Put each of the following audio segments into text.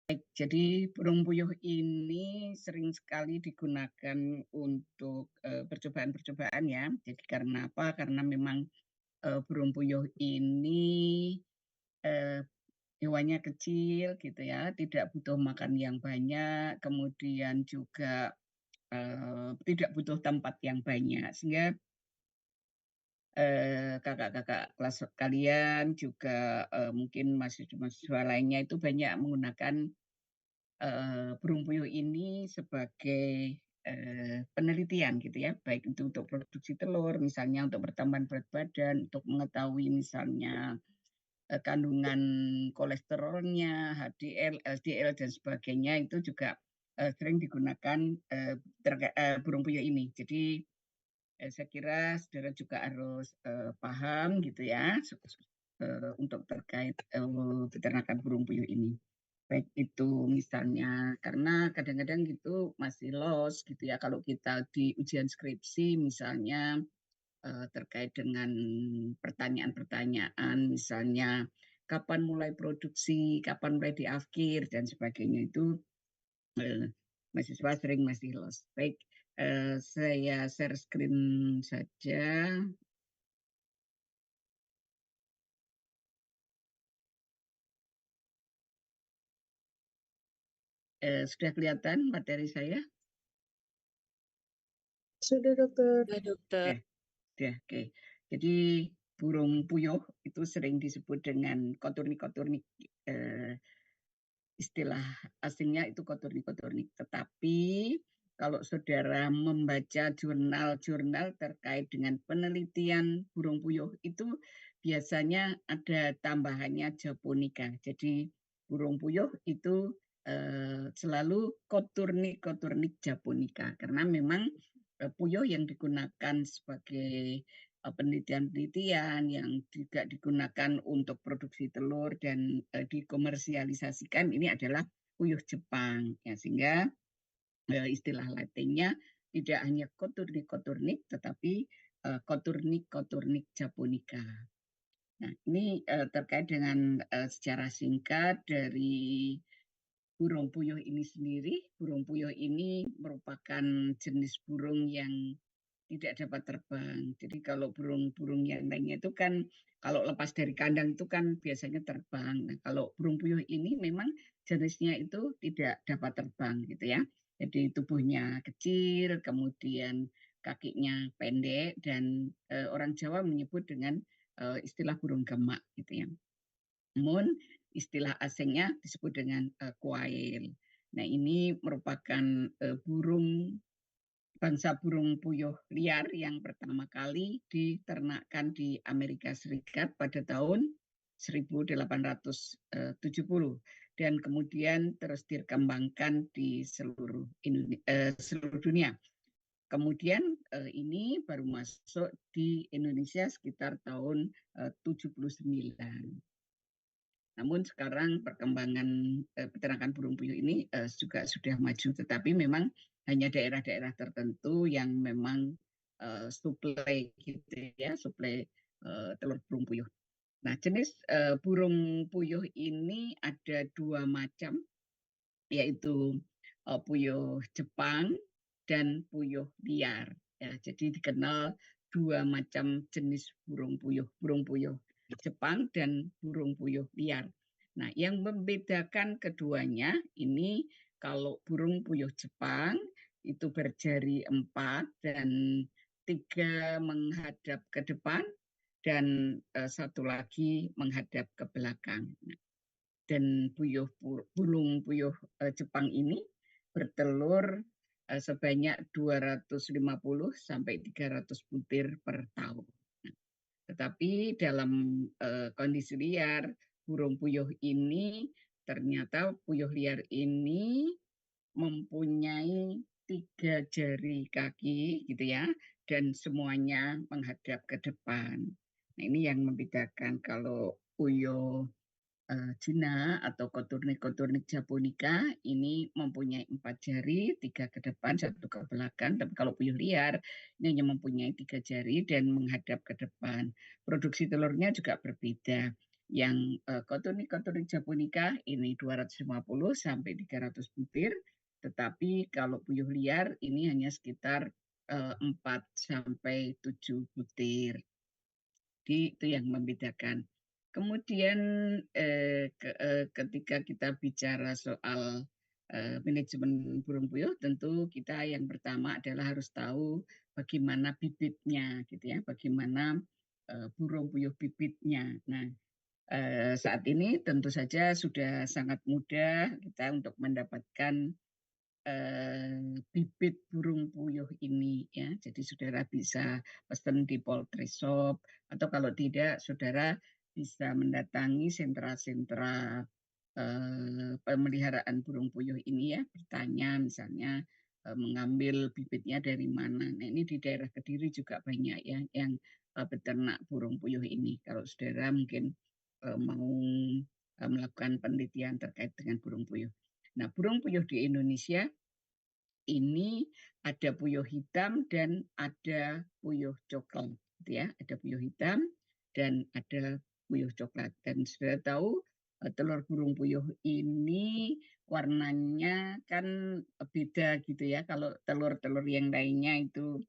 Jadi burung puyuh ini sering sekali digunakan untuk percobaan-percobaan ya. Jadi karena apa? Karena memang burung puyuh ini eh, hewannya kecil gitu ya, tidak butuh makan yang banyak, kemudian juga tidak butuh tempat yang banyak, sehingga kakak-kakak kelas kalian juga mungkin mahasiswa-mahasiswa lainnya itu banyak menggunakan burung puyuh ini sebagai penelitian gitu ya, baik itu untuk produksi telur, misalnya untuk pertambahan berat badan, untuk mengetahui misalnya kandungan kolesterolnya, HDL, LDL dan sebagainya itu juga sering digunakan burung puyuh ini. Jadi saya kira saudara juga harus paham gitu ya untuk terkait peternakan burung puyuh ini. Baik itu misalnya karena kadang-kadang gitu masih lost gitu ya kalau kita di ujian skripsi misalnya terkait dengan pertanyaan-pertanyaan misalnya kapan mulai produksi, kapan mulai diakhir dan sebagainya itu eh, mahasiswa sering masih lost. Baik, saya share screen saja. Sudah kelihatan materi saya? Sudah, dokter. Ya, dokter. Sudah. Ya, oke. Jadi burung puyuh itu sering disebut dengan koturnik-koturnik. Eh, Istilah asingnya itu koturnik-koturnik. Tetapi kalau saudara membaca jurnal-jurnal terkait dengan penelitian burung puyuh itu biasanya ada tambahannya japonica. Jadi burung puyuh itu selalu koturnik-koturnik japonica karena memang puyuh yang digunakan sebagai penelitian-penelitian yang juga digunakan untuk produksi telur dan dikomersialisasikan ini adalah puyuh Jepang ya sehingga istilah latinnya tidak hanya koturnik-koturnik tetapi koturnik-koturnik japonica. Nah, ini terkait dengan secara singkat dari burung puyuh ini sendiri. Burung puyuh ini merupakan jenis burung yang tidak dapat terbang. Jadi kalau burung-burung yang lainnya itu kan kalau lepas dari kandang itu kan biasanya terbang. Nah, kalau burung puyuh ini memang jenisnya itu tidak dapat terbang gitu ya. Jadi tubuhnya kecil, kemudian kakinya pendek dan orang Jawa menyebut dengan istilah burung gemak gitu ya. Namun istilah asingnya disebut dengan quail. Nah, ini merupakan burung bangsa burung puyuh liar yang pertama kali diternakkan di Amerika Serikat pada tahun 1870 dan kemudian terus dikembangkan di seluruh dunia. Kemudian ini baru masuk di Indonesia sekitar tahun 79. Namun sekarang perkembangan peternakan burung puyuh ini juga sudah maju, tetapi memang hanya daerah-daerah tertentu yang memang suplai gitu ya, suplai telur burung puyuh. Nah, jenis burung puyuh ini ada dua macam, yaitu puyuh Jepang dan puyuh liar. Ya, jadi dikenal dua macam jenis burung puyuh Jepang dan burung puyuh liar. Nah, yang membedakan keduanya ini kalau burung puyuh Jepang itu berjari 4 dan 3 menghadap ke depan dan satu lagi menghadap ke belakang. Nah, dan burung puyuh Jepang ini bertelur sebanyak 250 sampai 300 butir per tahun. Tetapi dalam kondisi liar, burung puyuh ini ternyata puyuh liar ini mempunyai 3 jari kaki gitu ya, dan semuanya menghadap ke depan. Nah, ini yang membedakan kalau puyuh Cina atau koturnik-koturnik japonica ini mempunyai 4 jari, 3 ke depan, 1 ke belakang. Tapi kalau puyuh liar ini hanya mempunyai 3 jari dan menghadap ke depan. Produksi telurnya juga berbeda. Yang Coturnix japonica ini 250 sampai 300 butir, tetapi kalau puyuh liar ini hanya sekitar 4 sampai 7 butir. Jadi itu yang membedakan. Kemudian ketika kita bicara soal manajemen burung puyuh, tentu kita yang pertama adalah harus tahu bagaimana bibitnya, gitu ya, bagaimana burung puyuh bibitnya. Nah, saat ini tentu saja sudah sangat mudah kita untuk mendapatkan bibit burung puyuh ini ya. Jadi saudara bisa pesan di poultry shop atau kalau tidak saudara bisa mendatangi sentra-sentra pemeliharaan burung puyuh ini ya, bertanya misalnya mengambil bibitnya dari mana. Nah, ini di daerah Kediri juga banyak ya yang beternak burung puyuh ini. Kalau saudara mungkin mau melakukan penelitian terkait dengan burung puyuh. Nah, burung puyuh di Indonesia ini ada puyuh hitam dan ada puyuh coklat, gitu ya. Ada puyuh hitam dan ada puyuh coklat. Dan sudah tahu telur burung puyuh ini warnanya kan beda gitu ya. Kalau telur-telur yang lainnya itu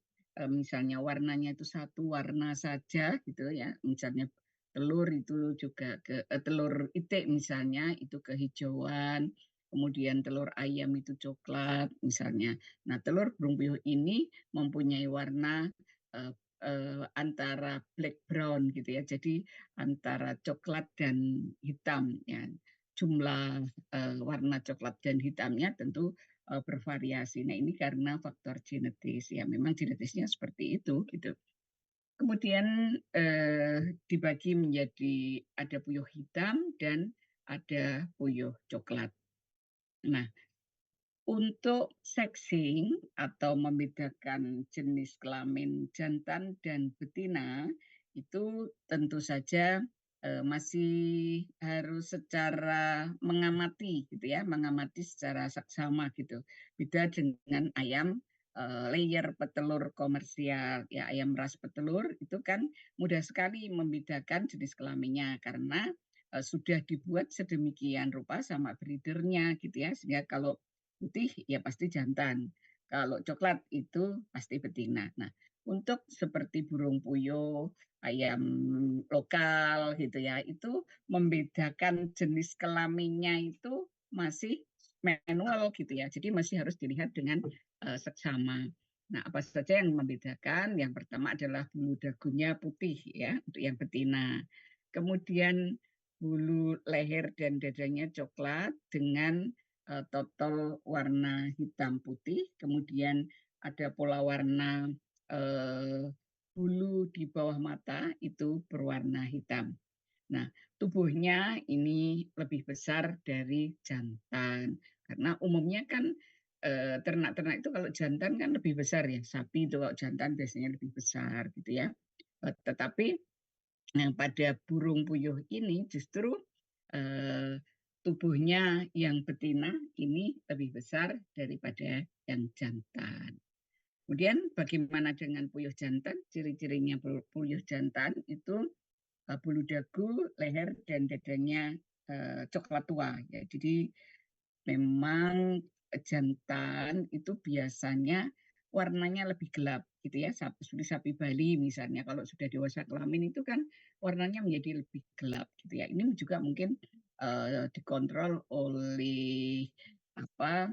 misalnya warnanya itu satu warna saja gitu ya. Misalnya telur itu juga telur itik misalnya itu kehijauan, kemudian telur ayam itu coklat misalnya. Nah, telur burung puyuh ini mempunyai warna uh, antara black brown gitu ya. Jadi antara coklat dan hitam ya. Jumlah warna coklat dan hitamnya tentu bervariasi. Nah, ini karena faktor genetis ya. Memang genetisnya seperti itu gitu. Kemudian dibagi menjadi ada puyuh hitam dan ada puyuh coklat. Nah, untuk sexing atau membedakan jenis kelamin jantan dan betina itu tentu saja masih harus secara mengamati gitu ya, mengamati secara saksama gitu. Beda dengan ayam layer petelur komersial ya, ayam ras petelur itu kan mudah sekali membedakan jenis kelaminnya karena sudah dibuat sedemikian rupa sama breedernya gitu ya, sehingga kalau putih ya pasti jantan. Kalau coklat itu pasti betina. Nah, untuk seperti burung puyuh, ayam lokal gitu ya, itu membedakan jenis kelaminnya itu masih manual gitu ya. Jadi masih harus dilihat dengan seksama. Nah, apa saja yang membedakan? Yang pertama adalah bulu dagunya putih ya untuk yang betina. Kemudian bulu leher dan dadanya coklat dengan total warna hitam putih, kemudian ada pola warna bulu di bawah mata itu berwarna hitam. Nah, tubuhnya ini lebih besar dari jantan karena umumnya kan ternak-ternak itu kalau jantan kan lebih besar ya, sapi itu kalau jantan biasanya lebih besar gitu ya. Tetapi yang pada burung puyuh ini justru eh, tubuhnya yang betina ini lebih besar daripada yang jantan. Kemudian bagaimana dengan puyuh jantan? Ciri-cirinya puyuh jantan itu bulu dagu, leher dan dadanya coklat tua. Ya. Jadi memang jantan itu biasanya warnanya lebih gelap gitu ya, seperti sapi Bali misalnya kalau sudah dewasa kelamin itu kan warnanya menjadi lebih gelap gitu ya. Ini juga mungkin dikontrol oleh apa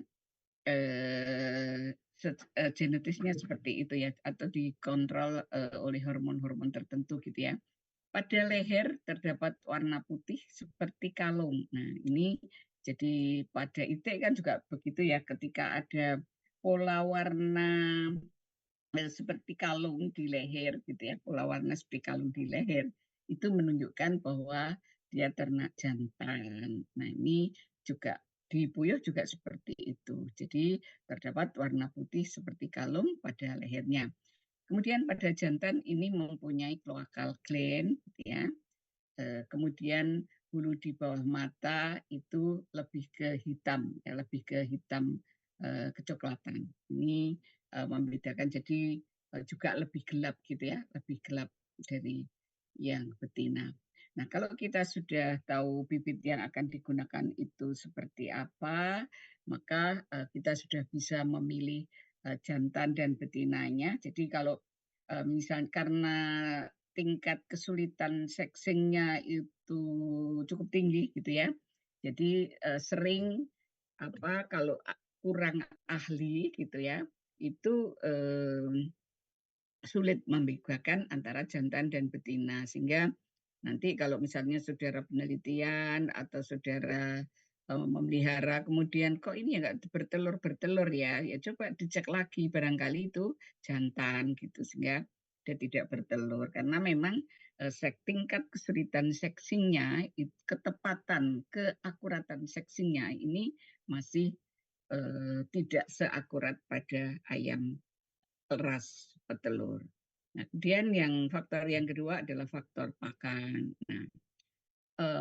genetisnya seperti itu ya, atau dikontrol oleh hormon-hormon tertentu gitu ya. Pada leher terdapat warna putih seperti kalung. Nah, ini jadi pada itik kan juga begitu ya, ketika ada pola warna seperti kalung di leher gitu ya, pola warna seperti kalung di leher, itu menunjukkan bahwa dia ternak jantan. Nah, ini juga di puyuh juga seperti itu. Jadi terdapat warna putih seperti kalung pada lehernya. Kemudian pada jantan ini mempunyai cloacal gland, gitu ya. Kemudian bulu di bawah mata itu lebih ke hitam, ya, lebih ke hitam kecoklatan. Ini membedakan jadi juga lebih gelap gitu ya, lebih gelap dari yang betina. Nah, kalau kita sudah tahu bibit yang akan digunakan itu seperti apa, maka kita sudah bisa memilih jantan dan betinanya. Jadi kalau misalnya karena tingkat kesulitan seksinya itu cukup tinggi gitu ya. Jadi sering kalau kurang ahli gitu ya, itu sulit membedakan antara jantan dan betina, sehingga nanti kalau misalnya saudara penelitian atau saudara memelihara, kemudian kok ini ya nggak bertelur ya, ya coba dicek lagi barangkali itu jantan gitu, sehingga dia tidak bertelur karena memang tingkat kesulitan seksinya, ketepatan, keakuratan seksinya ini masih tidak seakurat pada ayam ras petelur. Nah, kemudian faktor yang kedua adalah faktor pakan. Nah,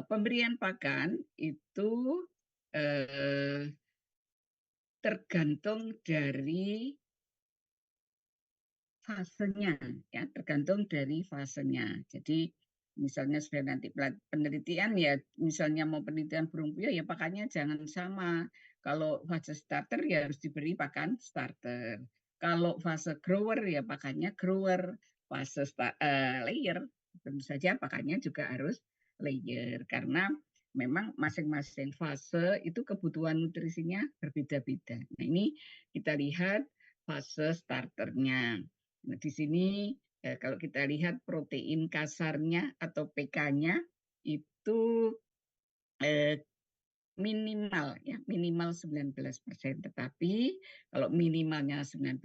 pemberian pakan itu eh, tergantung dari fasenya, ya, tergantung dari fasenya. Jadi misalnya sudah nanti penelitian ya, misalnya mau penelitian burung puyuh ya pakannya jangan sama. Kalau fase starter ya harus diberi pakan starter. Kalau fase grower ya pakannya grower. Fase layer tentu saja pakannya juga harus layer karena memang masing-masing fase itu kebutuhan nutrisinya berbeda-beda. Nah, ini kita lihat fase starternya. Nah, di sini kalau kita lihat protein kasarnya atau PK-nya itu eh, minimal ya, minimal 19%. Tetapi kalau minimalnya 19%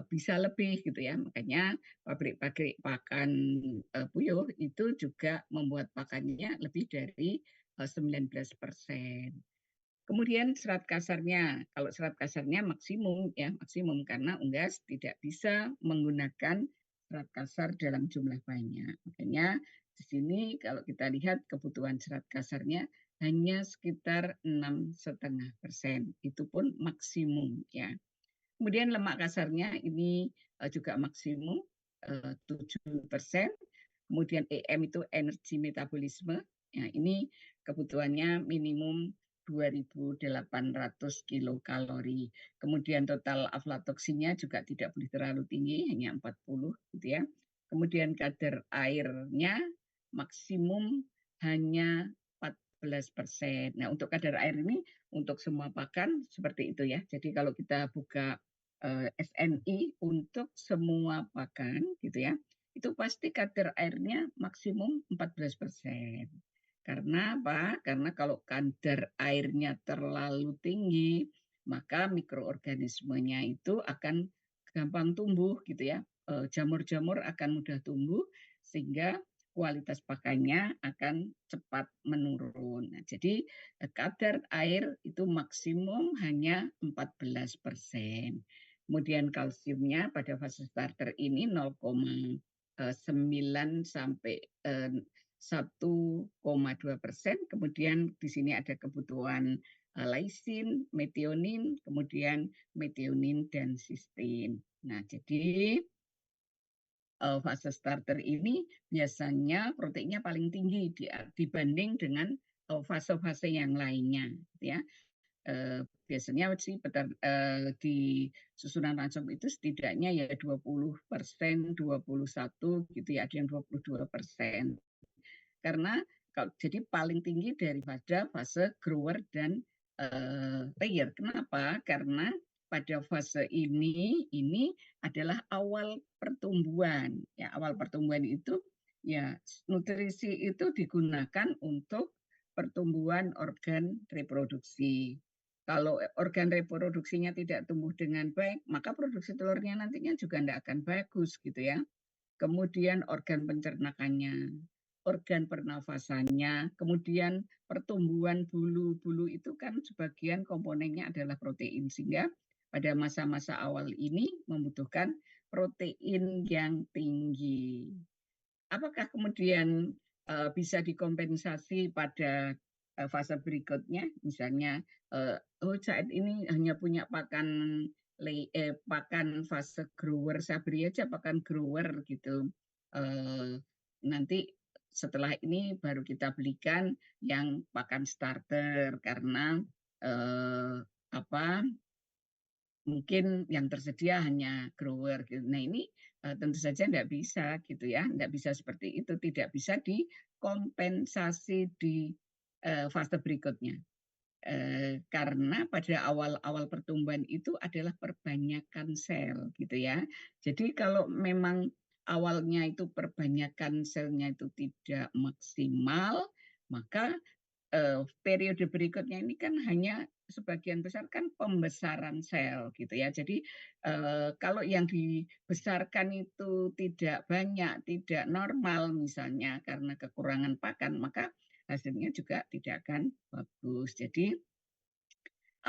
bisa lebih gitu ya. Makanya pabrik-pabrik pakan puyuh itu juga membuat pakannya lebih dari 19%. Kemudian serat kasarnya, kalau serat kasarnya maksimum ya, maksimum karena unggas tidak bisa menggunakan serat kasar dalam jumlah banyak. Makanya di sini kalau kita lihat kebutuhan serat kasarnya hanya sekitar 6,5%. Itu pun maksimum ya. Kemudian lemak kasarnya ini juga maksimum 7%. Kemudian EM itu energi metabolisme. Ya, ini kebutuhannya minimum 2.800 kilokalori. Kemudian total aflatoksinya juga tidak boleh terlalu tinggi, hanya 40 gitu ya. Kemudian kadar airnya maksimum hanya 14%. Nah, untuk kadar air ini untuk semua pakan seperti itu ya. Jadi kalau kita buka SNI untuk semua pakan gitu ya, itu pasti kadar airnya maksimum 14%. Karena apa? Karena kalau kadar airnya terlalu tinggi, maka mikroorganismenya itu akan gampang tumbuh gitu ya. Jamur-jamur akan mudah tumbuh sehingga kualitas pakannya akan cepat menurun. Nah, jadi kadar air itu maksimum hanya 14%. Kemudian kalsiumnya pada fase starter ini 0,9 sampai 1,2%. Kemudian di sini ada kebutuhan laisin, metionin, kemudian metionin dan sistin. Nah, jadi fase starter ini biasanya proteinnya paling tinggi dibanding dengan fase-fase yang lainnya, ya. Biasanya sih di susunan ransom itu setidaknya ya 20%, 21 gitu ya, ada yang 22%. Karena jadi paling tinggi daripada fase grower dan layer. Kenapa? Karena pada fase ini adalah awal pertumbuhan. Ya, awal pertumbuhan itu ya nutrisi itu digunakan untuk pertumbuhan organ reproduksi. Kalau organ reproduksinya tidak tumbuh dengan baik, maka produksi telurnya nantinya juga tidak akan bagus gitu ya. Kemudian organ pencernakannya, organ pernafasannya, kemudian pertumbuhan bulu-bulu itu kan sebagian komponennya adalah protein, sehingga pada masa-masa awal ini membutuhkan protein yang tinggi. Apakah kemudian bisa dikompensasi pada fase berikutnya, misalnya saat ini hanya punya pakan fase grower, saya beri aja pakan grower gitu. Nanti setelah ini baru kita belikan yang pakan starter karena mungkin yang tersedia hanya grower gitu. Nah ini tentu saja tidak bisa gitu ya, tidak bisa seperti itu, tidak bisa dikompensasi di fase berikutnya. Karena pada awal-awal pertumbuhan itu adalah perbanyakan sel gitu ya. Jadi kalau memang awalnya itu perbanyakan selnya itu tidak maksimal, maka periode berikutnya ini kan hanya sebagian besar kan pembesaran sel gitu ya. Jadi kalau yang dibesarkan itu tidak banyak, tidak normal misalnya karena kekurangan pakan, maka hasilnya juga tidak akan bagus. Jadi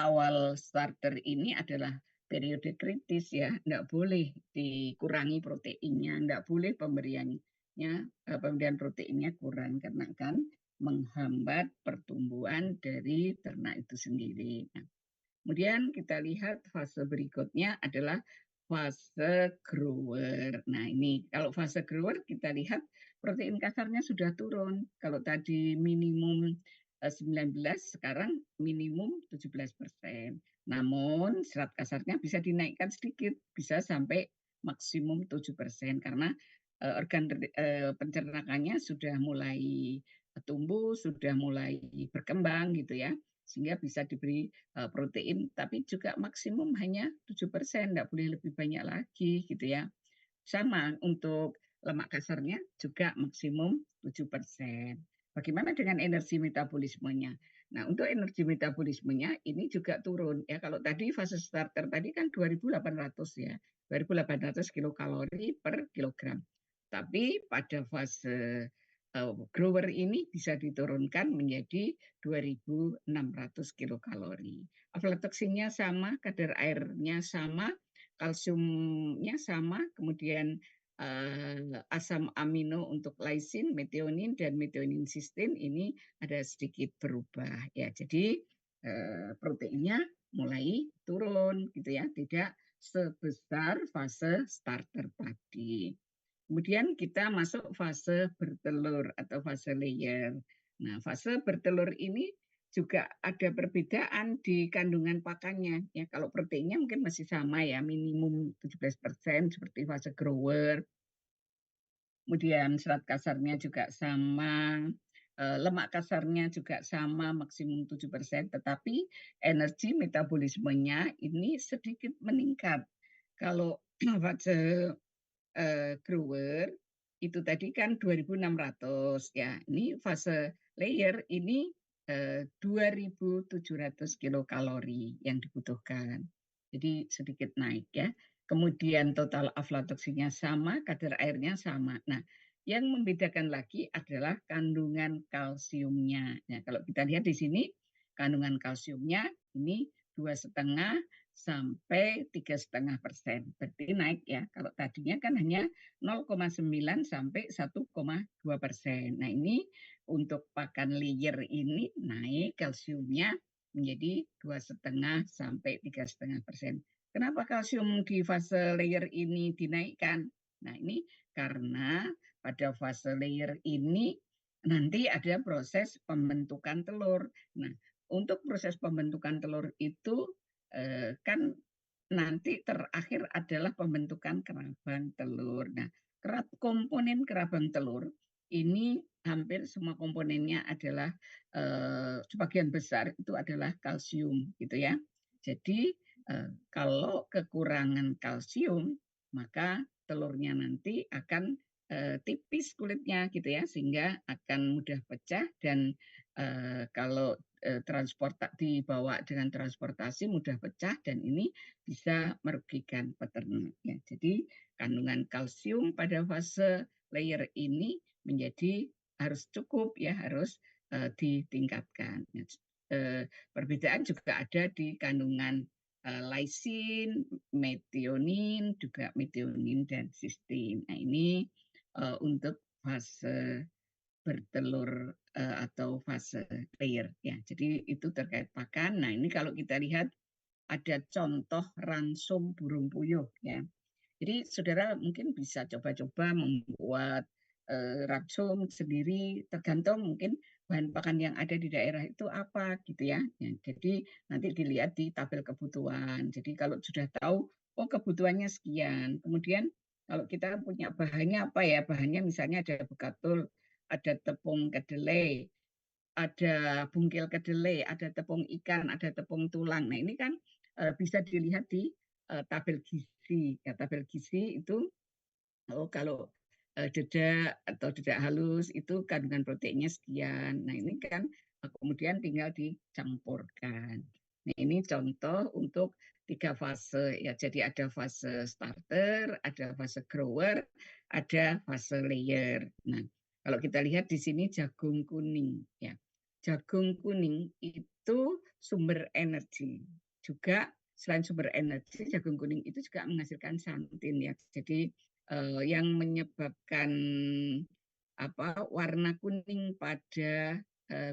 awal starter ini adalah periode kritis ya, tidak boleh dikurangi proteinnya, tidak boleh pemberian proteinnya kurang karena akan menghambat pertumbuhan dari ternak itu sendiri. Nah, kemudian kita lihat fase berikutnya adalah fase grower. Nah ini kalau fase grower kita lihat protein kasarnya sudah turun. Kalau tadi minimum 19, sekarang minimum 17%. Namun serat kasarnya bisa dinaikkan sedikit, bisa sampai maksimum 7% karena organ pencernakannya sudah mulai tumbuh, sudah mulai berkembang gitu ya, sehingga bisa diberi protein, tapi juga maksimum hanya 7%, tidak boleh lebih banyak lagi gitu ya. Sama untuk lemak kasarnya juga maksimum 7%. Bagaimana dengan energi metabolismenya? Nah, untuk energi metabolismenya ini juga turun ya. Kalau tadi fase starter tadi kan 2.800 ya, 2.800 kilokalori per kilogram. Tapi pada fase grower ini bisa diturunkan menjadi 2.600 kilokalori. Aflatoxinnya sama, kadar airnya sama, kalsiumnya sama, kemudian asam amino untuk lysine, metionin, dan metionin cysteine ini ada sedikit berubah ya. Jadi proteinnya mulai turun gitu ya, tidak sebesar fase starter tadi. Kemudian kita masuk fase bertelur atau fase layer. Nah, fase bertelur ini juga ada perbedaan di kandungan pakannya. Ya, kalau proteinnya mungkin masih sama ya, minimum 17% seperti fase grower. Kemudian serat kasarnya juga sama, lemak kasarnya juga sama, maksimum 7%, tetapi energi metabolismenya ini sedikit meningkat. Kalau fase grower itu tadi kan 2.600 ya. Ini fase layer ini 2.700 kilokalori yang dibutuhkan. Jadi sedikit naik ya. Kemudian total aflatoxinnya sama, kadar airnya sama. Nah, yang membedakan lagi adalah kandungan kalsiumnya. Nah, kalau kita lihat di sini kandungan kalsiumnya ini 2,5 sampai 3,5%. Berarti naik ya. Kalau tadinya kan hanya 0,9 sampai 1,2%. Nah ini untuk pakan layer ini naik kalsiumnya menjadi 2,5 sampai 3,5%. Kenapa kalsium di fase layer ini dinaikkan? Nah ini karena pada fase layer ini nanti ada proses pembentukan telur. Nah untuk proses pembentukan telur itu kan nanti terakhir adalah pembentukan kerabang telur. Nah, komponen kerabang telur ini hampir semua komponennya adalah sebagian besar itu adalah kalsium gitu ya. Jadi kalau kekurangan kalsium maka telurnya nanti akan tipis kulitnya gitu ya, sehingga akan mudah pecah dan kalau dibawa dengan transportasi mudah pecah dan ini bisa merugikan peternak ya. Jadi kandungan kalsium pada fase layer ini menjadi harus cukup ya, harus ditingkatkan. Perbedaan juga ada di kandungan lysine, metionin, juga metionin dan cysteine. Nah, ini untuk fase bertelur atau fase layer ya. Jadi itu terkait pakan. Nah, ini kalau kita lihat ada contoh ransum burung puyuh ya. Jadi saudara mungkin bisa coba-coba membuat racun sendiri, tergantung mungkin bahan pakan yang ada di daerah itu apa gitu ya. Ya, jadi nanti dilihat di tabel kebutuhan. Jadi kalau sudah tahu, oh kebutuhannya sekian, kemudian kalau kita punya bahannya apa ya, bahannya misalnya ada bekatul, ada tepung kedelai, ada bungkil kedelai, ada tepung ikan, ada tepung tulang. Nah ini kan bisa dilihat di tabel gizi. Ya, tabel gizi itu kalau dedak atau dedak halus itu kandungan proteinnya sekian. Nah ini kan kemudian tinggal dicampurkan. Nah ini contoh untuk 3 fase ya. Jadi ada fase starter, ada fase grower, ada fase layer. Nah kalau kita lihat di sini jagung kuning ya. Jagung kuning itu sumber energi. Juga selain sumber energi, jagung kuning itu juga menghasilkan santin ya. Jadi yang menyebabkan warna kuning pada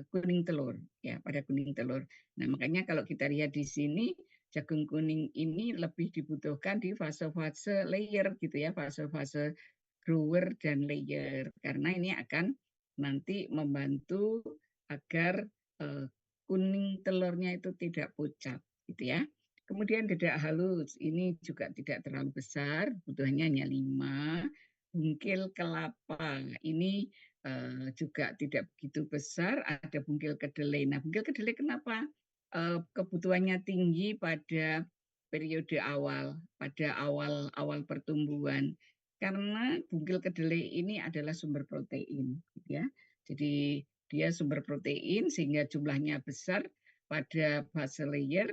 kuning telur ya, pada kuning telur. Nah makanya kalau kita lihat di sini jagung kuning ini lebih dibutuhkan di fase-fase layer gitu ya, fase-fase grower dan layer, karena ini akan nanti membantu agar kuning telurnya itu tidak pucat gitu ya. Kemudian dedak halus ini juga tidak terlalu besar, butuhnya hanya 5. Bungkil kelapa ini juga tidak begitu besar, ada bungkil kedelai. Nah, bungkil kedelai kenapa kebutuhannya tinggi pada periode awal, pada awal pertumbuhan? Karena bungkil kedelai ini adalah sumber protein, ya. Jadi dia sumber protein sehingga jumlahnya besar pada fase layer,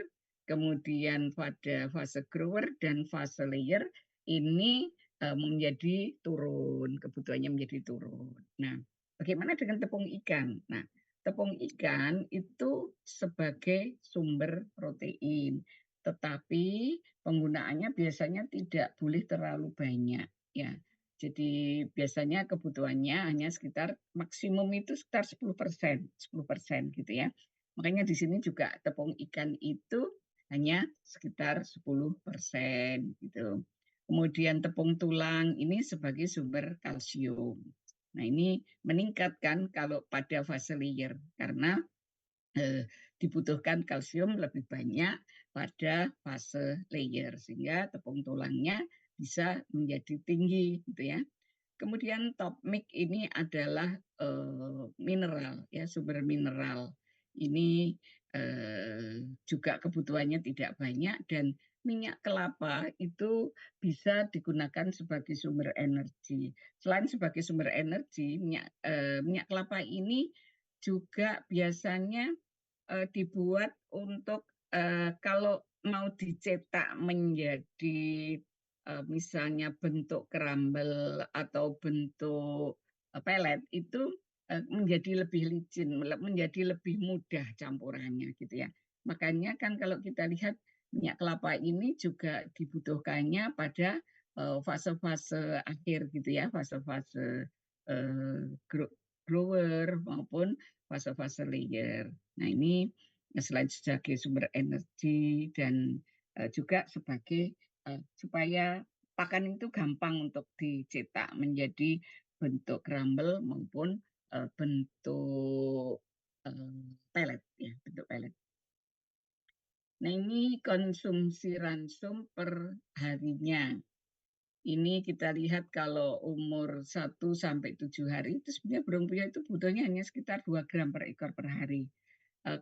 kemudian pada fase grower dan fase layer ini menjadi turun, kebutuhannya menjadi turun. Nah, bagaimana dengan tepung ikan? Nah, tepung ikan itu sebagai sumber protein, tetapi penggunaannya biasanya tidak boleh terlalu banyak, ya. Jadi biasanya kebutuhannya hanya sekitar maksimum itu sekitar 10% gitu ya. Makanya di sini juga tepung ikan itu hanya sekitar 10% gitu. Kemudian tepung tulang ini sebagai sumber kalsium. Nah ini meningkatkan kalau pada fase layer karena dibutuhkan kalsium lebih banyak pada fase layer sehingga tepung tulangnya bisa menjadi tinggi gitu ya. Kemudian top mix ini adalah mineral ya, sumber mineral. Ini juga kebutuhannya tidak banyak dan minyak kelapa itu bisa digunakan sebagai sumber energi. Selain sebagai sumber energi, minyak kelapa ini juga biasanya dibuat untuk kalau mau dicetak menjadi misalnya bentuk kerambel atau bentuk pelet itu menjadi lebih licin, menjadi lebih mudah campurannya gitu ya. Makanya kan kalau kita lihat minyak kelapa ini juga dibutuhkannya pada fase-fase akhir gitu ya, fase-fase grower maupun fase-fase layer. Nah ini selain sebagai sumber energi dan juga sebagai supaya pakan itu gampang untuk dicetak menjadi bentuk crumble maupun bentuk pelet ya, bentuk pelet. Nah ini konsumsi ransum per harinya. Ini kita lihat kalau umur 1 sampai 7 hari itu sebenarnya burung puyuh itu butuhnya hanya sekitar 2 gram per ekor per hari.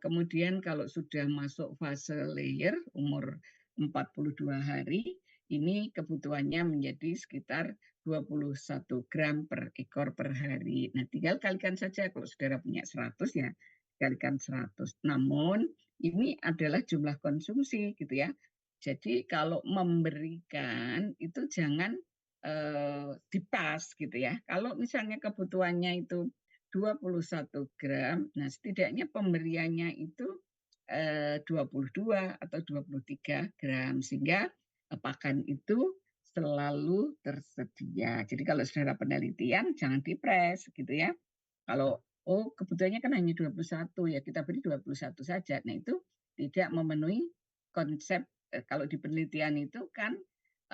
Kemudian kalau sudah masuk fase layer umur 42 hari, ini kebutuhannya menjadi sekitar 21 gram per ekor per hari. Nah, tinggal kalikan saja kalau saudara punya 100 ya, kalikan 100. Namun ini adalah jumlah konsumsi gitu ya. Jadi kalau memberikan itu jangan dipas gitu ya. Kalau misalnya kebutuhannya itu 21 gram, nah setidaknya pemberiannya itu 22 atau 23 gram sehingga pakan itu selalu tersedia. Jadi kalau saudara penelitian jangan dipres gitu ya. Kalau kebutuhannya kan hanya 21 ya kita beri 21 saja. Nah itu tidak memenuhi konsep kalau di penelitian itu kan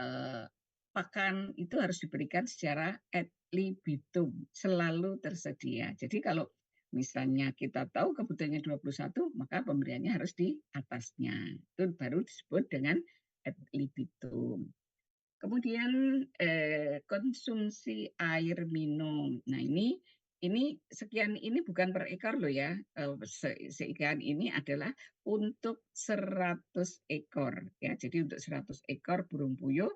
eh, pakan itu harus diberikan secara ad libitum, selalu tersedia. Jadi kalau misalnya kita tahu kebutuhannya 21, maka pemberiannya harus di atasnya. Itu baru disebut dengan ad libitum. Kemudian konsumsi air minum. Nah, ini sekian ini bukan per ekor loh ya. Sekian ini adalah untuk 100 ekor ya. Jadi untuk 100 ekor burung puyuh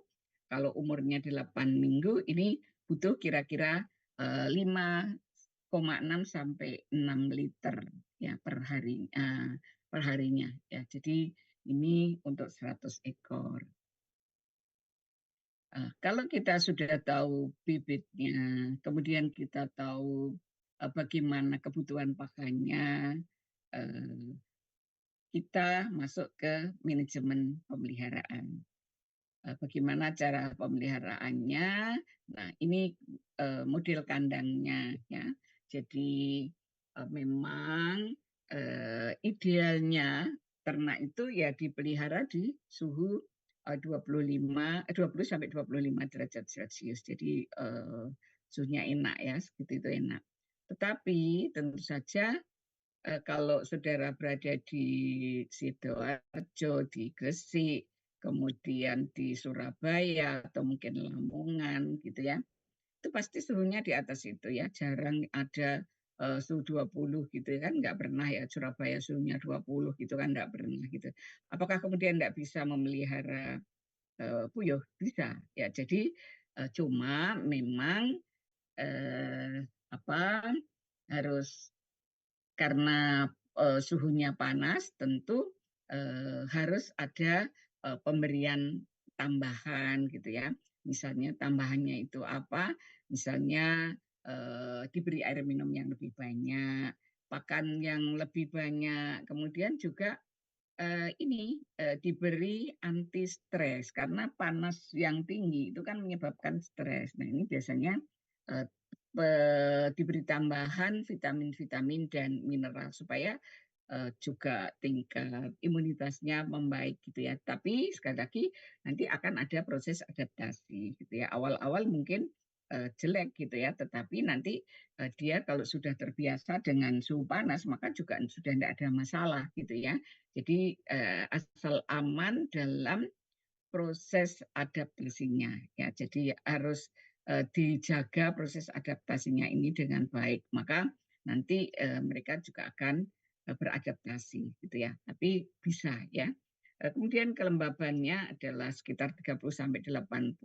kalau umurnya 8 minggu ini butuh kira-kira 5,6 sampai 6 liter ya per harinya ya. Jadi ini untuk 100 ekor. Kalau kita sudah tahu bibitnya, kemudian kita tahu bagaimana kebutuhan pakannya, eh, kita masuk ke manajemen pemeliharaan. Bagaimana cara pemeliharaannya? Nah, ini model kandangnya ya. Jadi memang idealnya ternak itu ya dipelihara di suhu 20 sampai 25 derajat Celcius. Jadi suhunya enak ya, segitu itu enak. Tetapi tentu saja kalau saudara berada di Sidoarjo, di Gresik, kemudian di Surabaya atau mungkin Lamongan gitu ya, itu pasti suhunya di atas itu ya, jarang ada suhu 20 gitu kan, nggak pernah ya. Surabaya suhunya 20 gitu kan, nggak pernah gitu. Apakah kemudian nggak bisa memelihara puyuh? Bisa ya. Jadi cuma memang apa harus, karena suhunya panas, tentu harus ada pemberian tambahan gitu ya. Misalnya tambahannya itu apa? Misalnya diberi air minum yang lebih banyak, pakan yang lebih banyak, kemudian juga diberi anti stres karena panas yang tinggi itu kan menyebabkan stres. Nah, ini biasanya eh, diberi tambahan vitamin-vitamin dan mineral supaya juga tingkat imunitasnya membaik gitu ya. Tapi sekali lagi nanti akan ada proses adaptasi gitu ya. Awal-awal mungkin jelek gitu ya, tetapi nanti dia kalau sudah terbiasa dengan suhu panas maka juga sudah tidak ada masalah gitu ya. Jadi asal aman dalam proses adaptasinya ya. Jadi harus dijaga proses adaptasinya ini dengan baik. Maka nanti mereka juga akan beradaptasi gitu ya. Tapi bisa ya. Kemudian kelembabannya adalah sekitar 30 sampai 80%.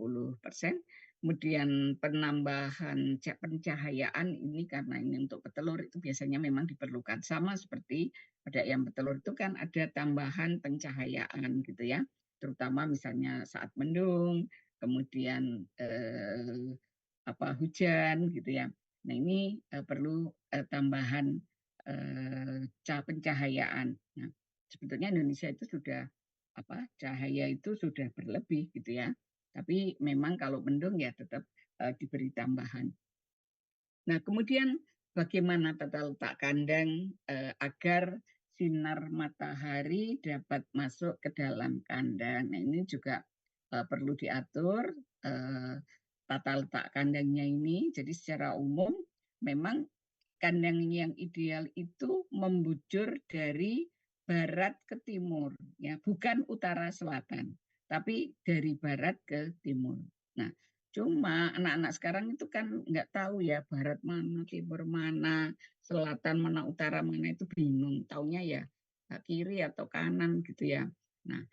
Kemudian penambahan pencahayaan ini karena ini untuk petelur itu biasanya memang diperlukan, sama seperti pada ayam petelur itu kan ada tambahan pencahayaan gitu ya, terutama misalnya saat mendung, kemudian hujan gitu ya. Nah, ini perlu tambahan pencahayaan. Nah, sebetulnya Indonesia itu sudah cahaya itu sudah berlebih gitu ya. Tapi memang kalau mendung ya tetap diberi tambahan. Nah, kemudian bagaimana tata letak kandang agar sinar matahari dapat masuk ke dalam kandang. Nah, ini juga perlu diatur tata letak kandangnya ini. Jadi secara umum memang kandang yang ideal itu membujur dari barat ke timur, ya, bukan utara selatan, tapi dari barat ke timur. Nah, cuma anak-anak sekarang itu kan nggak tahu ya barat mana, timur mana, selatan mana, utara mana, itu bingung. Taunya ya kiri atau kanan gitu ya. Nah,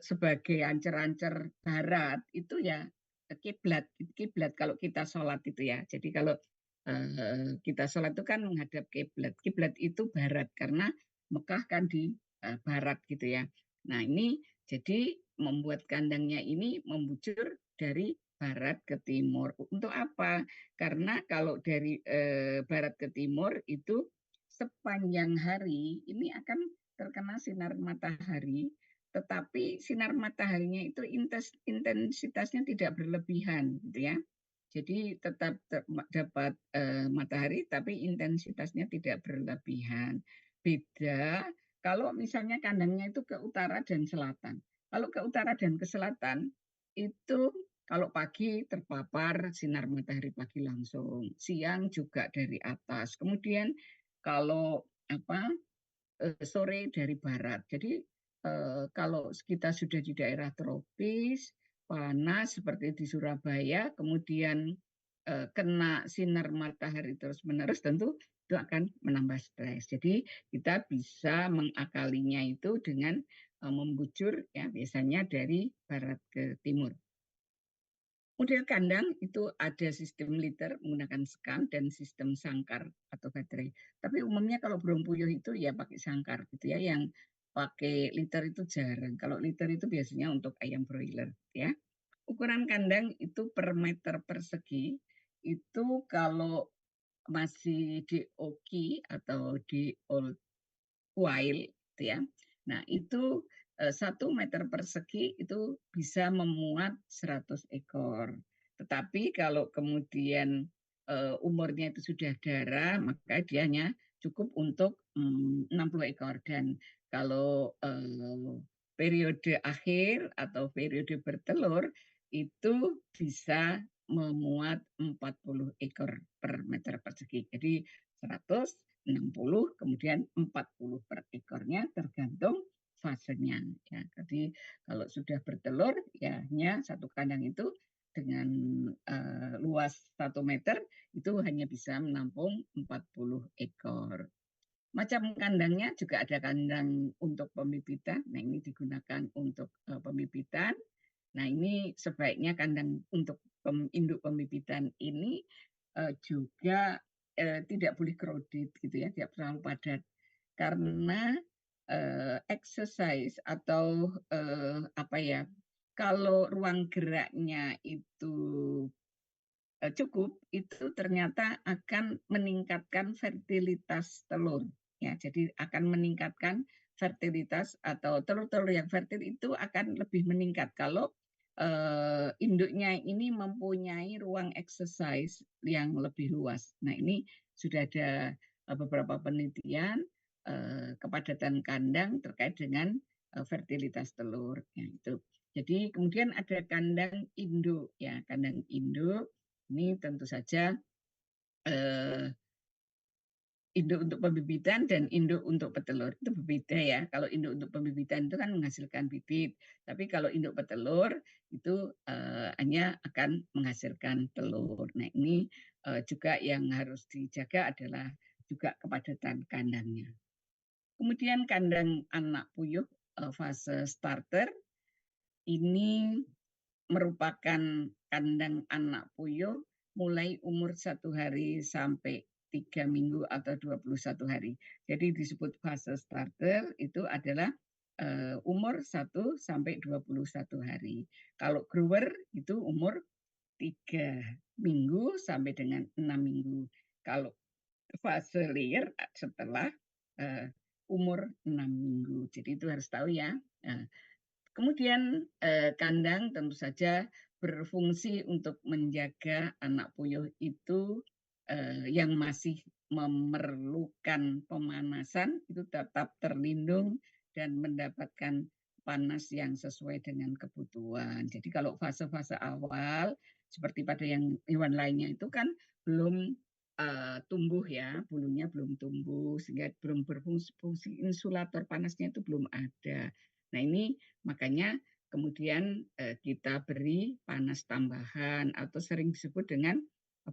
sebagai ancer-ancer barat itu ya kiblat, kiblat kalau kita sholat itu ya. Jadi kalau kita sholat itu kan menghadap kiblat. Kiblat itu barat karena Mekah kan di barat gitu ya. Nah, ini jadi membuat kandangnya ini membujur dari barat ke timur. Untuk apa? Karena kalau dari barat ke timur itu sepanjang hari ini akan terkena sinar matahari, tetapi sinar mataharinya itu intensitasnya tidak berlebihan gitu ya. Jadi tetap dapat matahari tapi intensitasnya tidak berlebihan. Beda kalau misalnya kandangnya itu ke utara dan selatan. Kalau ke utara dan ke selatan itu Kalau pagi terpapar sinar matahari pagi langsung, siang juga dari atas. Kemudian kalau apa sore dari barat. Jadi kalau kita sudah di daerah tropis, panas seperti di Surabaya, kemudian kena sinar matahari terus-menerus, tentu itu akan menambah stres. Jadi kita bisa mengakalinya itu dengan membujur ya biasanya dari barat ke timur. Model kandang itu ada sistem liter menggunakan sekam dan sistem sangkar atau baterai. Tapi umumnya kalau burung puyuh itu ya pakai sangkar gitu ya, yang pakai liter itu jarang. Kalau liter itu biasanya untuk ayam broiler ya. Ukuran kandang itu per meter persegi itu kalau masih di oki atau di old wild gitu ya. Nah, itu 1 meter persegi itu bisa memuat 100 ekor. Tetapi kalau kemudian umurnya itu sudah darah, maka dia hanya cukup untuk 60 ekor. Dan kalau periode akhir atau periode bertelur itu bisa memuat 40 ekor per meter persegi. Jadi 100, 60, kemudian 40 per ekornya tergantung fasenya. Ya, jadi kalau sudah bertelur, ya hanya satu kandang itu dengan luas 1 meter itu hanya bisa menampung 40 ekor. Macam kandangnya juga ada kandang untuk pembibitan. Nah, ini digunakan untuk pembibitan. Nah, ini sebaiknya kandang untuk induk pembibitan ini juga tidak boleh crowded gitu ya, tidak terlalu padat karena exercise atau apa ya, kalau ruang geraknya itu cukup, itu ternyata akan meningkatkan fertilitas telur. Ya, jadi akan meningkatkan fertilitas atau telur-telur yang fertil itu akan lebih meningkat kalau induknya ini mempunyai ruang exercise yang lebih luas. Nah, ini sudah ada beberapa penelitian kepadatan kandang terkait dengan fertilitas telur. Ya, itu. Jadi kemudian ada kandang induk, ya kandang induk ini tentu saja eh, induk untuk pembibitan dan induk untuk petelur itu berbeda ya. Kalau induk untuk pembibitan itu kan menghasilkan bibit, tapi kalau induk petelur itu hanya akan menghasilkan telur. Nah, ini juga yang harus dijaga adalah juga kepadatan kandangnya. Kemudian kandang anak puyuh fase starter ini merupakan kandang anak puyuh mulai umur 1 hari sampai 3 minggu atau 21 hari. Jadi disebut fase starter itu adalah umur 1 sampai 21 hari. Kalau grower itu umur 3 minggu sampai dengan 6 minggu. Kalau fase layer setelah umur 6 minggu. Jadi itu harus tahu ya. Kemudian kandang tentu saja berfungsi untuk menjaga anak puyuh itu yang masih memerlukan pemanasan itu tetap terlindung dan mendapatkan panas yang sesuai dengan kebutuhan. Jadi kalau fase-fase awal seperti pada yang hewan lainnya itu kan belum tumbuh ya, bulunya belum tumbuh sehingga belum berfungsi insulator panasnya itu belum ada. Nah, ini makanya kemudian kita beri panas tambahan atau sering disebut dengan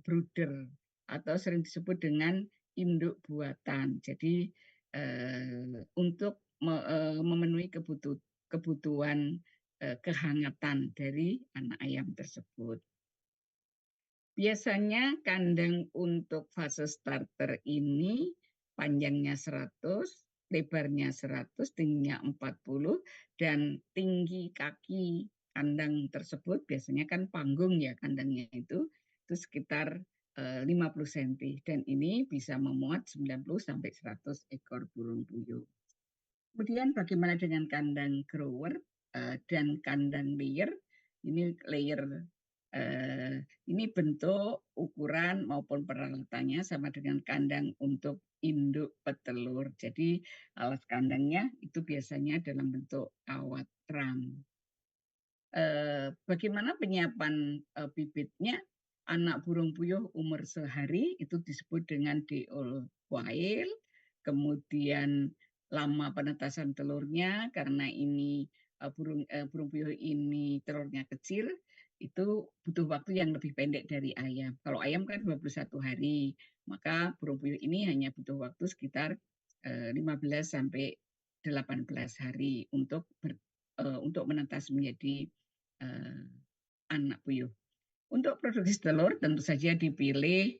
brooder atau sering disebut dengan induk buatan. Jadi untuk memenuhi kebutuhan kehangatan dari anak ayam tersebut. Biasanya kandang untuk fase starter ini panjangnya 100, lebarnya 100, tingginya 40, dan tinggi kaki kandang tersebut biasanya kan panggung ya kandangnya itu sekitar 50 cm dan ini bisa memuat 90 sampai 100 ekor burung puyuh. Kemudian bagaimana dengan kandang grower dan kandang layer? Ini layer ini bentuk, ukuran maupun peralatannya sama dengan kandang untuk induk petelur. Jadi alas kandangnya itu biasanya dalam bentuk kawat ram. bagaimana penyiapan bibitnya? Anak burung puyuh umur sehari itu disebut dengan deol wail. Kemudian lama penetasan telurnya karena ini burung puyuh ini telurnya kecil, itu butuh waktu yang lebih pendek dari ayam. Kalau ayam kan 21 hari, maka burung puyuh ini hanya butuh waktu sekitar 15 sampai 18 hari untuk menetas menjadi anak puyuh. Untuk produksi telur tentu saja dipilih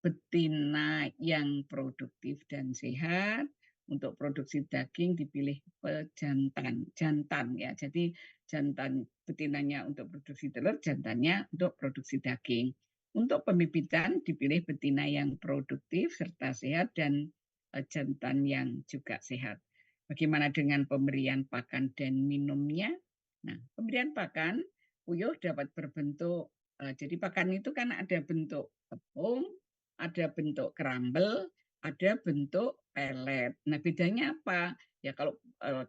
betina yang produktif dan sehat. Untuk produksi daging dipilih jantan ya. Jadi jantan betinanya untuk produksi telur, jantannya untuk produksi daging. Untuk pembibitan dipilih betina yang produktif serta sehat dan jantan yang juga sehat. Bagaimana dengan pemberian pakan dan minumnya? Nah, pemberian pakan puyuh dapat berbentuk jadi pakan itu kan ada bentuk tepung, ada bentuk kerambel, ada bentuk pelet. Nah, bedanya apa? Ya kalau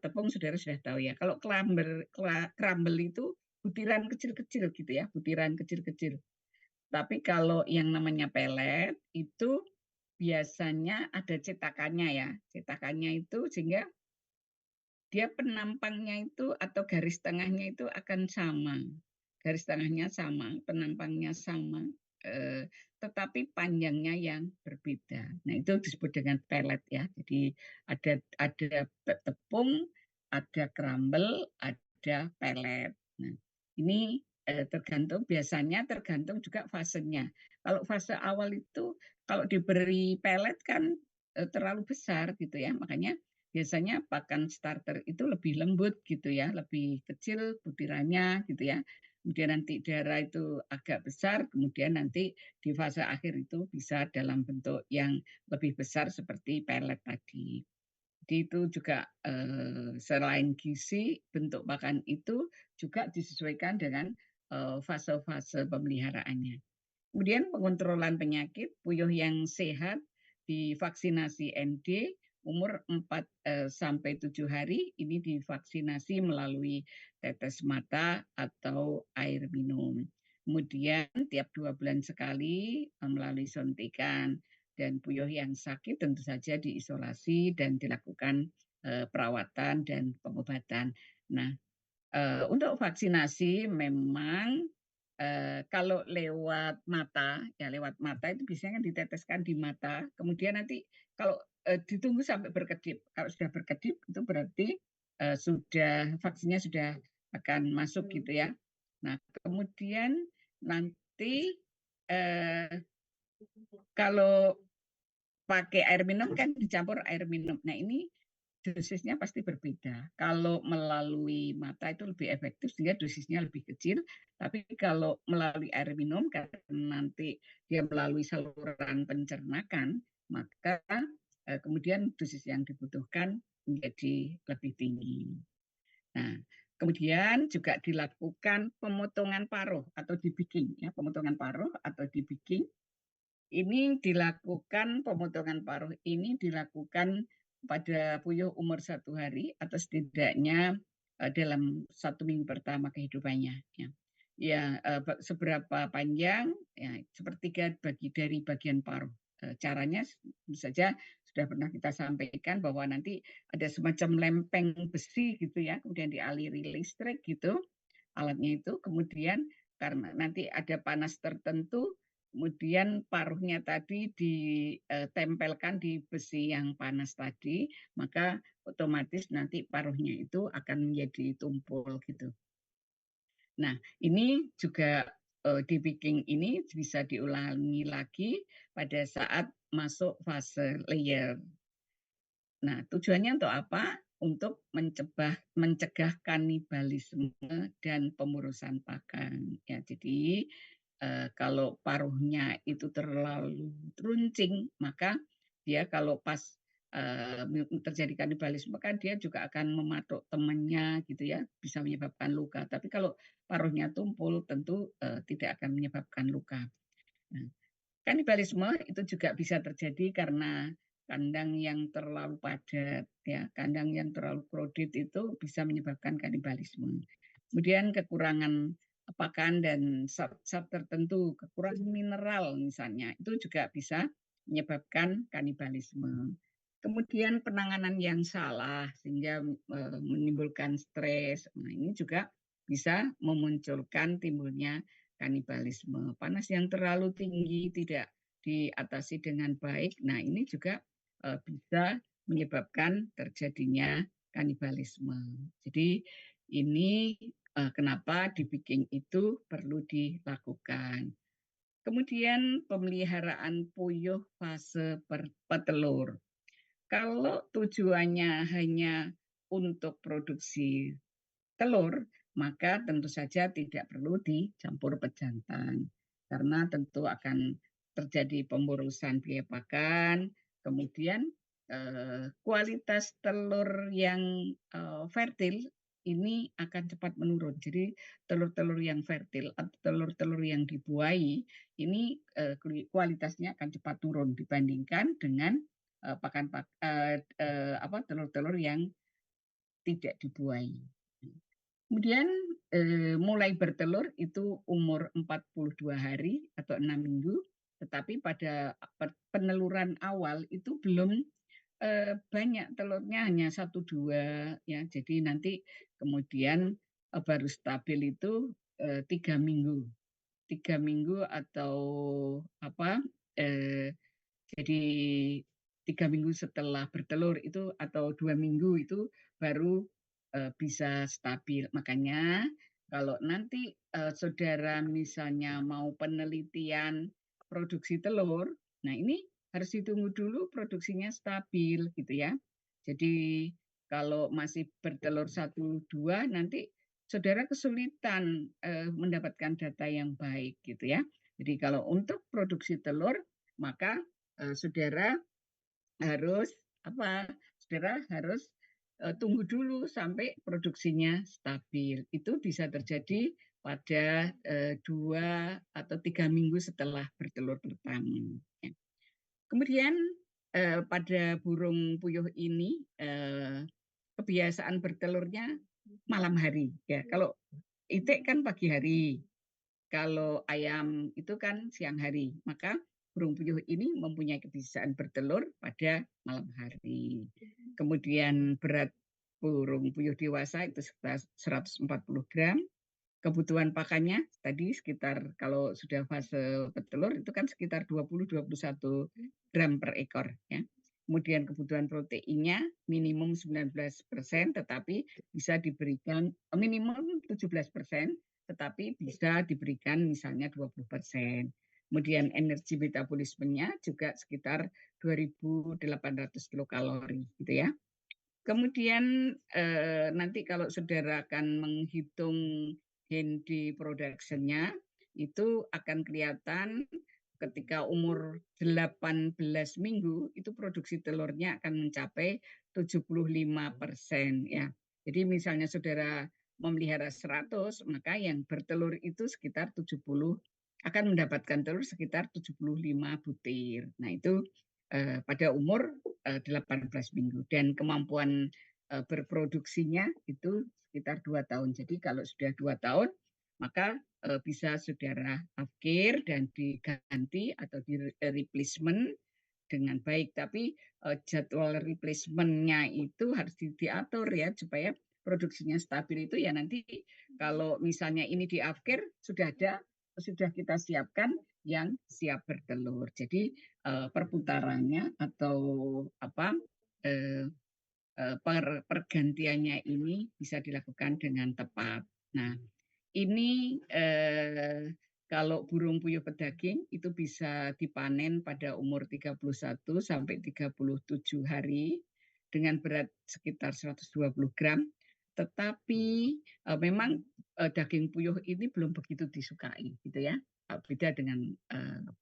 tepung saudara sudah tahu ya. Kalau kerambel itu butiran kecil-kecil gitu ya, butiran kecil-kecil. Tapi kalau yang namanya pelet itu biasanya ada cetakannya ya. Cetakannya itu sehingga dia penampangnya itu atau garis tengahnya itu akan sama. Garis tengahnya sama, penampangnya sama, tetapi panjangnya yang berbeda. Nah, itu disebut dengan pelet ya. Jadi ada tepung, ada kerambel, ada pelet. Nah, ini biasanya tergantung juga fasenya. Kalau fase awal itu kalau diberi pelet kan terlalu besar gitu ya, makanya biasanya pakan starter itu lebih lembut gitu ya, lebih kecil butirannya gitu ya. Kemudian nanti darah itu agak besar, kemudian nanti di fase akhir itu bisa dalam bentuk yang lebih besar seperti pelet tadi. Jadi itu juga selain gizi, bentuk pakan itu juga disesuaikan dengan fase-fase pemeliharaannya. Kemudian pengontrolan penyakit, puyuh yang sehat divaksinasi ND umur 4 sampai 7 hari ini divaksinasi melalui tetes mata atau air minum. Kemudian tiap 2 bulan sekali melalui suntikan, dan puyuh yang sakit tentu saja diisolasi dan dilakukan perawatan dan pengobatan. Nah, untuk vaksinasi memang kalau lewat mata itu biasanya diteteskan di mata, kemudian nanti kalau ditunggu sampai berkedip. Kalau sudah berkedip itu berarti sudah vaksinnya sudah akan masuk gitu ya. Nah, kemudian nanti kalau pakai air minum kan dicampur air minum. Nah, ini dosisnya pasti berbeda. Kalau melalui mata itu lebih efektif sehingga dosisnya lebih kecil. Tapi kalau melalui air minum karena nanti dia melalui saluran pencernakan, maka kemudian dosis yang dibutuhkan menjadi lebih tinggi. Nah, kemudian juga dilakukan pemotongan paruh atau dibiking ya, pemotongan paruh atau dibiking. Ini dilakukan pemotongan paruh ini dilakukan pada puyuh umur 1 hari atau setidaknya dalam 1 minggu pertama kehidupannya. Ya, ya seberapa panjang? Ya, sepertiga dari bagian paruh. Caranya saja sudah pernah kita sampaikan bahwa nanti ada semacam lempeng besi gitu ya, kemudian dialiri listrik gitu alatnya itu, kemudian karena nanti ada panas tertentu, kemudian paruhnya tadi ditempelkan di besi yang panas tadi, maka otomatis nanti paruhnya itu akan menjadi tumpul gitu. Nah, ini juga dibikin ini bisa diulangi lagi pada saat masuk fase layer. Nah, tujuannya untuk apa? Untuk mencegah kanibalisme dan pemurusan pakan. Ya, jadi kalau paruhnya itu terlalu runcing, maka dia kalau pas terjadi kanibalisme kan dia juga akan mematuk temannya gitu ya, bisa menyebabkan luka. Tapi kalau paruhnya tumpul tentu tidak akan menyebabkan luka. Nah, kanibalisme itu juga bisa terjadi karena kandang yang terlalu padat, ya, kandang yang terlalu crowded itu bisa menyebabkan kanibalisme. Kemudian kekurangan pakan dan zat-zat tertentu, kekurangan mineral misalnya, itu juga bisa menyebabkan kanibalisme. Kemudian penanganan yang salah sehingga menimbulkan stres. Nah, ini juga bisa memunculkan timbulnya kanibalisme. Panas yang terlalu tinggi tidak diatasi dengan baik. Nah, ini juga bisa menyebabkan terjadinya kanibalisme. Jadi ini kenapa dibikin itu perlu dilakukan. Kemudian pemeliharaan puyuh fase petelur. Kalau tujuannya hanya untuk produksi telur, maka tentu saja tidak perlu dicampur pejantan. Karena tentu akan terjadi pemborosan biaya pakan, kemudian kualitas telur yang fertil ini akan cepat menurun. Jadi telur-telur yang fertil atau telur-telur yang dibuahi ini kualitasnya akan cepat turun dibandingkan dengan telur-telur yang tidak dibuahi. Kemudian mulai bertelur itu umur 42 hari atau 6 minggu, tetapi pada peneluran awal itu belum banyak telurnya, hanya 1-2 ya. Jadi nanti kemudian baru stabil itu 3 minggu. 3 minggu atau apa jadi 3 minggu setelah bertelur itu atau 2 minggu itu baru bisa stabil. Makanya kalau nanti saudara misalnya mau penelitian produksi telur, nah ini harus ditunggu dulu produksinya stabil gitu ya. Jadi kalau masih bertelur 1-2 nanti saudara kesulitan mendapatkan data yang baik gitu ya. Jadi kalau untuk produksi telur maka saudara harus saudara harus tunggu dulu sampai produksinya stabil. Itu bisa terjadi pada 2 atau 3 minggu setelah bertelur pertama. Ya. Kemudian pada burung puyuh ini kebiasaan bertelurnya malam hari. Ya, kalau itik kan pagi hari, kalau ayam itu kan siang hari, maka burung puyuh ini mempunyai kebiasaan bertelur pada malam hari. Kemudian berat burung puyuh dewasa itu sekitar 140 gram. Kebutuhan pakannya tadi sekitar kalau sudah fase petelur itu kan sekitar 20-21 gram per ekor. Ya. Kemudian kebutuhan proteinnya minimum 19%, tetapi bisa diberikan minimum 17%, tetapi bisa diberikan misalnya 20%. Kemudian energi metabolismenya juga sekitar 2.800 kilokalori, gitu ya. Kemudian nanti kalau saudara akan menghitung handy production-nya, itu akan kelihatan ketika umur 18 minggu itu produksi telurnya akan mencapai 75% ya. Jadi misalnya saudara memelihara 100, maka yang bertelur itu sekitar 70 akan mendapatkan telur sekitar 75 butir. Nah, itu pada umur 18 minggu dan kemampuan berproduksinya itu sekitar 2 tahun. Jadi kalau sudah 2 tahun maka bisa saudara akhir dan diganti atau di replacement dengan baik. Tapi jadwal replacement-nya itu harus diatur ya supaya produksinya stabil. Itu ya nanti kalau misalnya ini di akhir sudah kita siapkan yang siap bertelur. Jadi perputarannya atau pergantiannya ini bisa dilakukan dengan tepat. Nah, ini kalau burung puyuh pedaging itu bisa dipanen pada umur 31 sampai 37 hari dengan berat sekitar 120 gram. Tetapi memang daging puyuh ini belum begitu disukai gitu ya. Beda dengan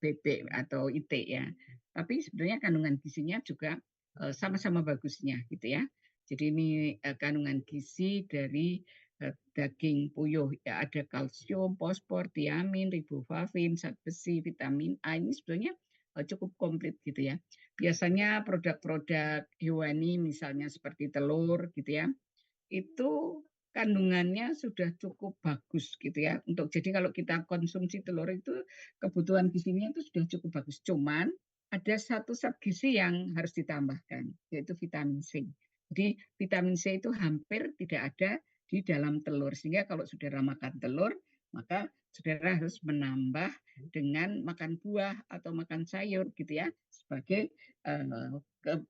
bebek atau itik ya. Tapi sebenarnya kandungan gizinya juga sama-sama bagusnya gitu ya. Jadi ini kandungan gizi dari daging puyuh ya, ada kalsium, fosfor, tiamin, riboflavin, zat besi, vitamin A, ini sebenarnya cukup komplit gitu ya. Biasanya produk-produk hewani misalnya seperti telur gitu ya, itu kandungannya sudah cukup bagus gitu ya. Jadi kalau kita konsumsi telur itu kebutuhan gizinya itu sudah cukup bagus. Cuman ada satu zat gizi yang harus ditambahkan, yaitu vitamin C. Jadi vitamin C itu hampir tidak ada di dalam telur. Sehingga kalau saudara makan telur, maka saudara harus menambah dengan makan buah atau makan sayur gitu ya, sebagai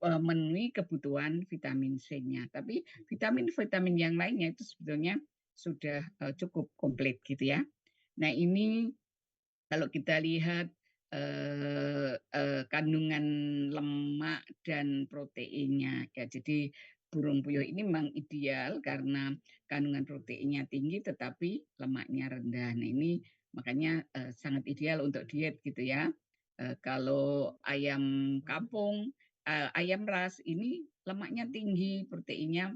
memenuhi kebutuhan vitamin C-nya. Tapi vitamin-vitamin yang lainnya itu sebetulnya sudah cukup komplit gitu ya. Nah ini kalau kita lihat kandungan lemak dan proteinnya, ya jadi burung puyuh ini memang ideal karena kandungan proteinnya tinggi tetapi lemaknya rendah. Nah ini makanya sangat ideal untuk diet gitu ya. Kalau ayam kampung, ayam ras ini lemaknya tinggi, proteinnya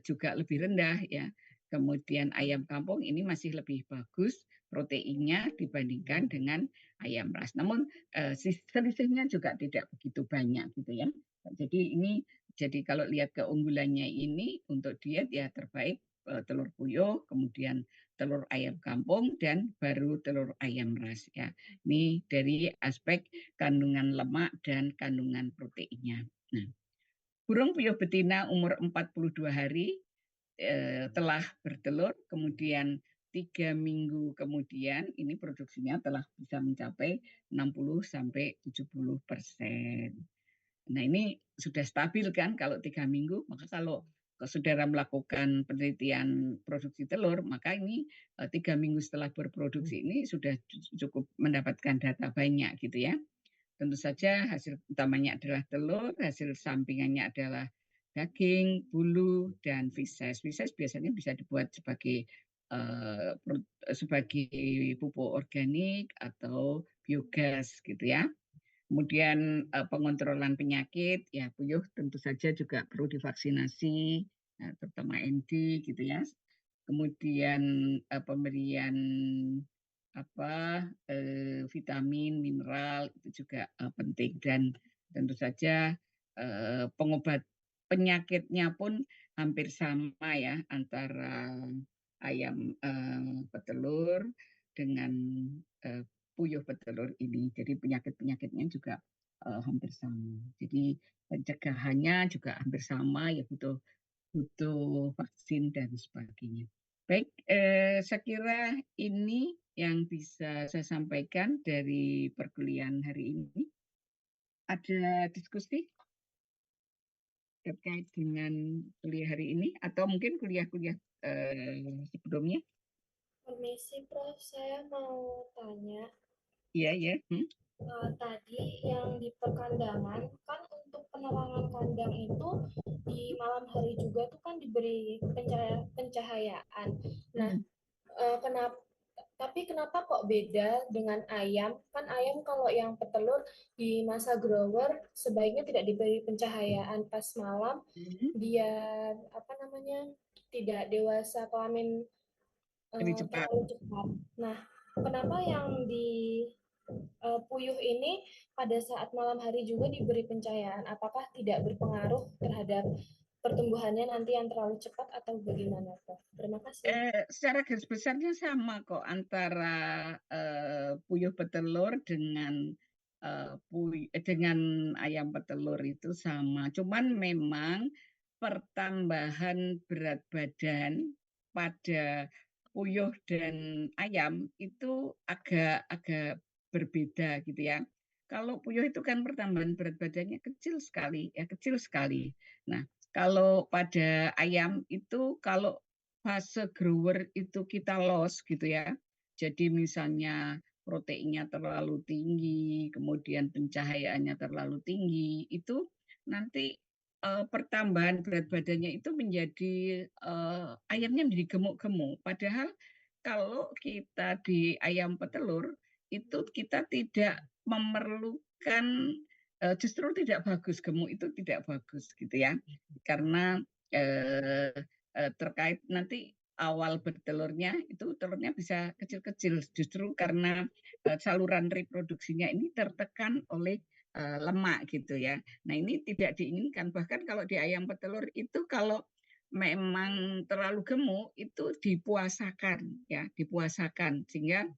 juga lebih rendah ya. Kemudian ayam kampung ini masih lebih bagus proteinnya dibandingkan dengan ayam ras. Namun selisihnya juga tidak begitu banyak gitu ya. Jadi kalau lihat keunggulannya ini untuk diet ya terbaik telur puyuh, kemudian telur ayam kampung dan baru telur ayam ras ya. Ini dari aspek kandungan lemak dan kandungan proteinnya. Nah, burung puyuh betina umur 42 hari telah bertelur, kemudian 3 minggu kemudian ini produksinya telah bisa mencapai 60-70%. Nah ini sudah stabil kan kalau 3 minggu, maka kalau saudara melakukan penelitian produksi telur, maka ini 3 minggu setelah berproduksi ini sudah cukup mendapatkan data banyak gitu ya. Tentu saja hasil utamanya adalah telur, hasil sampingannya adalah daging, bulu, dan feces. Feces biasanya bisa dibuat sebagai uh, sebagai pupuk organik atau biogas gitu ya. Kemudian pengontrolan penyakit, ya puyuh tentu saja juga perlu divaksinasi, terutama ND gitu ya. Kemudian pemberian vitamin, mineral itu juga penting dan tentu saja pengobat penyakitnya pun hampir sama ya antara ayam petelur dengan uh, puyuh petelur ini. Jadi penyakit-penyakitnya juga hampir sama. Jadi pencegahannya juga hampir sama ya butuh butuh vaksin dan sebagainya. Baik, saya kira ini yang bisa saya sampaikan dari perkuliahan hari ini. Ada diskusi terkait dengan kuliah hari ini atau mungkin kuliah-kuliah sebelumnya? Permisi, Prof. Saya mau tanya. Iya, ya. Tadi yang di perkandangan, kan untuk penerangan kandang itu di malam hari juga tuh kan diberi pencahayaan. Nah, Hmm. kenapa? Tapi kenapa kok beda dengan ayam? Kan ayam kalau yang petelur di masa grower sebaiknya tidak diberi pencahayaan pas malam, Hmm. biar apa namanya tidak dewasa kelamin Lebih cepat. terlalu cepat. Nah, kenapa yang di puyuh ini pada saat malam hari juga diberi pencahayaan? Apakah tidak berpengaruh terhadap pertumbuhannya nanti yang terlalu cepat atau bagaimana, Prof? Terima kasih. Secara garis besarnya sama kok antara puyuh petelur dengan ayam petelur itu sama. Cuman memang pertambahan berat badan pada puyuh dan ayam itu agak berbeda gitu ya. Kalau puyuh itu kan pertambahan berat badannya kecil sekali, ya kecil sekali. Nah, kalau pada ayam itu kalau fase grower itu kita loss gitu ya. Jadi misalnya proteinnya terlalu tinggi, kemudian pencahayaannya terlalu tinggi, itu nanti pertambahan berat badannya itu menjadi ayamnya menjadi gemuk-gemuk. Padahal kalau kita di ayam petelur itu kita tidak memerlukan justru tidak bagus gemuk itu tidak bagus gitu ya karena eh, terkait nanti awal bertelurnya itu telurnya bisa kecil-kecil justru karena saluran reproduksinya ini tertekan oleh lemak gitu ya. Nah ini tidak diinginkan bahkan kalau di ayam petelur itu kalau memang terlalu gemuk itu dipuasakan ya, dipuasakan sehingga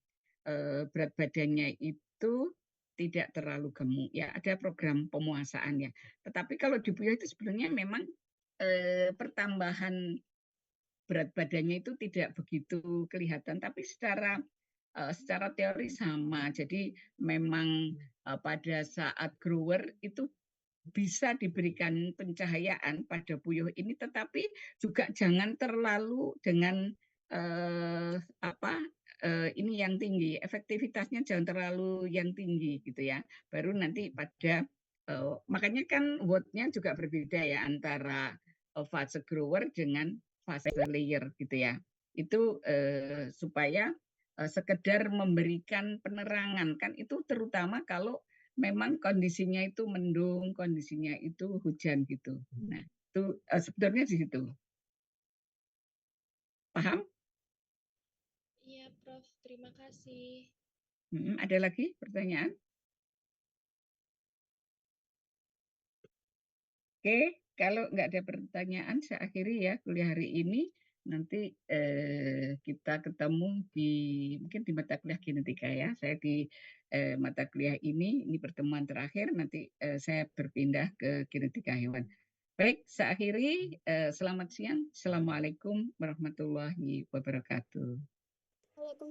berat badannya itu tidak terlalu gemuk ya, ada program pemuasaannya. Tetapi kalau di Puyo itu sebenarnya memang pertambahan berat badannya itu tidak begitu kelihatan, tapi secara teori sama. Jadi memang pada saat grower itu bisa diberikan pencahayaan pada puyuh ini, tetapi juga jangan terlalu dengan apa ini yang tinggi, efektivitasnya jangan terlalu yang tinggi gitu ya. Baru nanti pada makanya kan wattnya juga berbeda ya antara fase grower dengan fase layer gitu ya. Itu supaya sekedar memberikan penerangan kan itu terutama kalau memang kondisinya itu mendung, kondisinya itu hujan gitu. Nah, itu sebetulnya di situ. Paham? Iya, Prof. Terima kasih. Ada lagi pertanyaan? Oke, kalau nggak ada pertanyaan, saya akhiri ya kuliah hari ini. Nanti kita ketemu mungkin di mata kuliah genetika ya. Saya di mata kuliah ini pertemuan terakhir. Nanti saya berpindah ke genetika hewan. Baik, saya akhiri. Selamat siang. Assalamualaikum warahmatullahi wabarakatuh.